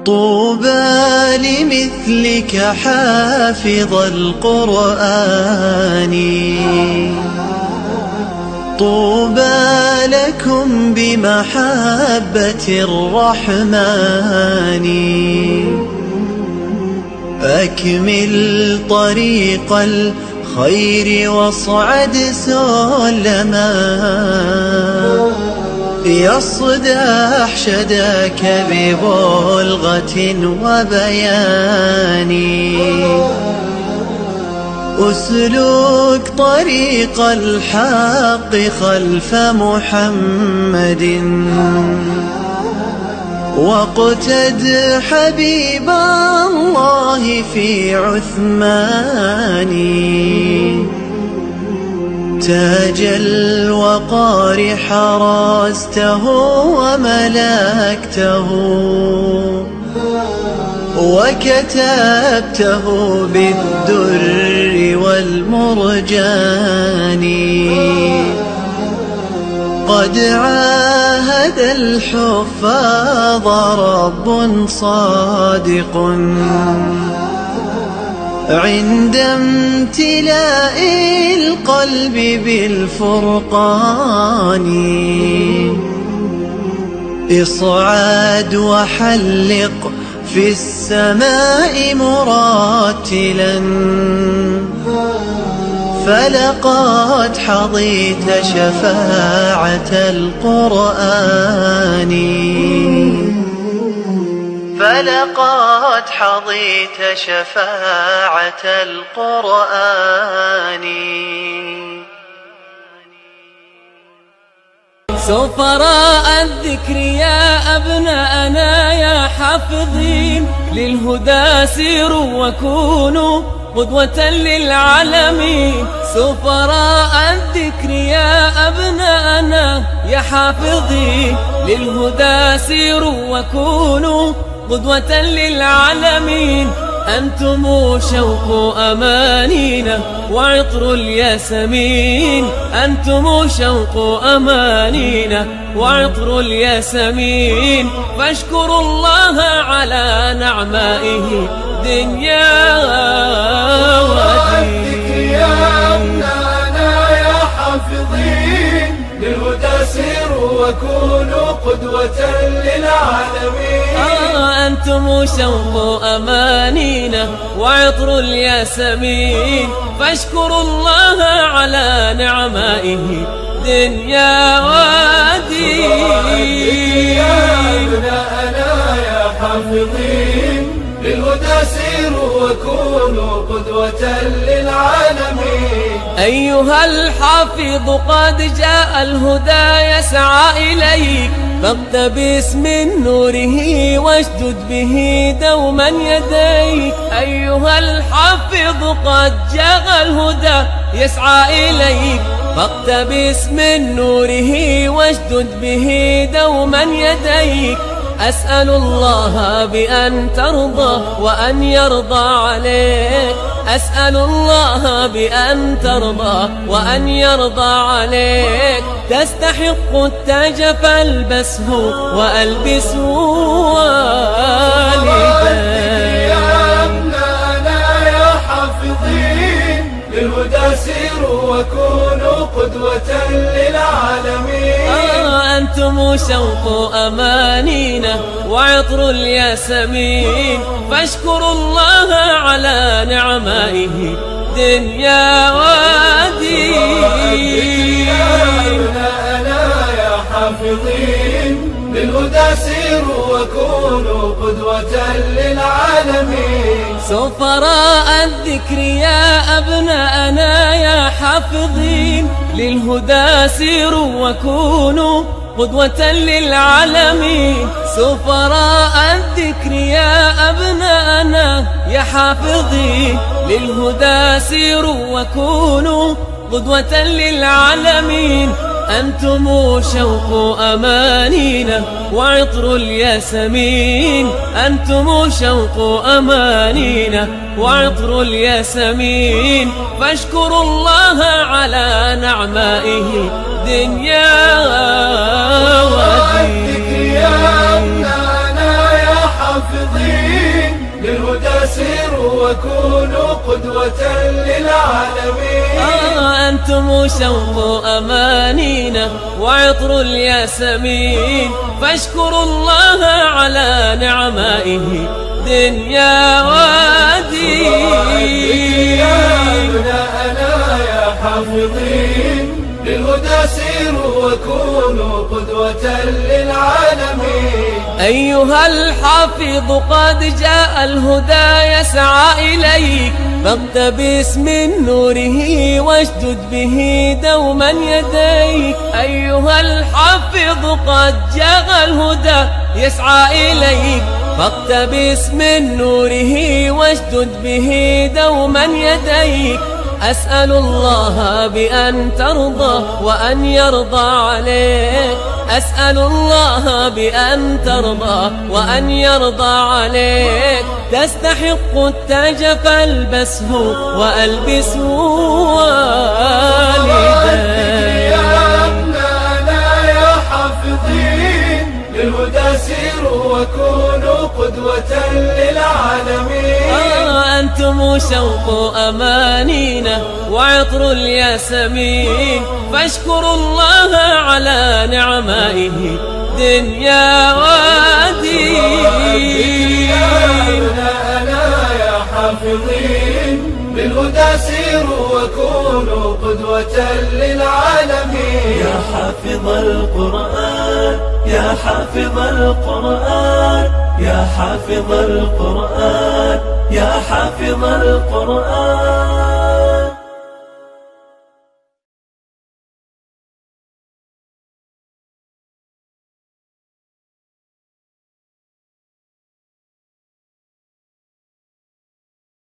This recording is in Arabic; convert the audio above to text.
طوبى لمثلك حافظ القرآن، طوبى لكم بمحبة الرحمن. أكمل طريق الخير واصعد سلما، يصدح شداك ببلغة وبيان. أسلك طريق الحق خلف محمد، واقتد حبيب الله في عثمان. تاج الوقار حرسته وملكته، وكتبته بالدر والمرجان. قد عاهد الحفاظ رب صادق عند امتلاء القلب بالفرقان. اصعد وحلق في السماء مرتلا، فلقد حظيت شفاعة القرآن، فلقد حظيت شفاعة القرآن. سفراء الذكر يا أبناءنا يا حافظين للهدى سيروا وكونوا قدوة للعالمين. سفراء الذكر يا أبناءنا يا حافظين للهدى سيروا وكونوا قدوة للعالمين. أنتم شوق أمانينا وعطر الياسمين، أنتم شوق أمانينا وعطر الياسمين. فاشكروا الله على نعمائه دنيا ودين. يا أبناءنا يا حافظين للهدى سيروا وكونوا قدوة للعالمين. أنتم شوق أمانينا وعطر الياسمين. فاشكروا الله على نعمائه دنيا ودين. يا أبناءنا يا حافظين للهدى سيروا وكونوا قدوة للعالمين. أيها الحافظ قد جاء الهدى يسعى إليك، فاقتبس من نوره واشدد به دوما يديك. أيها الحافظ قد جاء الهدى يسعى إليك، فاقتبس من نوره واشدد به دوما يديك. أسأل الله بأن ترضى وأن يرضى عليك، أسأل الله بأن ترضى وأن يرضى عليك. تستحق التاج فالبسه وألبسه والديك. يا أبناءنا يا حافظين للهدى سيروا وكونوا قدوة للعالمين. أنتم شوق أمانينا وعطر الياسمين. فاشكروا الله على نعمائه دنيا ودين. يا أبناءنا يا حافظين للهدى سيروا وكونوا قدوة للعالمين. سفراء الذكر يا أبناءنا يا حافظين للهدى سيروا وكونوا قدوة للعالمين. سفراء الذكر يا أبناءنا يا حافظين للهدى سيروا وكونوا قدوة للعالمين. أنتم شوق أمانينا وعطر الياسمين، أنتم شوق أمانينا وعطر الياسمين. فاشكروا الله على نعمائه دنيا ودين. يا أبناءنا يا حافظين قدوة للعالمين. أنتم شوق أمانينا وعطر الياسمين، فاشكروا الله على نعمائه دنيا ودين. يا أبناءنا يا حافظين للهدى سيروا وكونوا قدوة للعالمين. أيها الحافظ قد جاء الهدى يسعى إليك، فاقتبس من نوره واشدد به دوما يديك. أيها الحافظ قد جاء الهدى يسعى إليك، فاقتبس من نوره واشدد به دوما يديك. أسأل الله بأن ترضى وأن يرضى عليك، أسأل الله بأن ترضى وأن يرضى عليك. تستحق التاج فالبسه وألبسه والديك. يا أبناءنا يا حافظين للهدى سيروا وكونوا قدوة للعالمين. أنتم شوق أمانينا وعطر الياسمين، فاشكروا الله على نعمائه دنيا ودين. يا أبناءنا يا حافظين بالهدى سيروا وكونوا قدوة للعالمين. يا حافظ القرآن يا حافظ القرآن يا حافظ القرآن يا حافظ القرآن.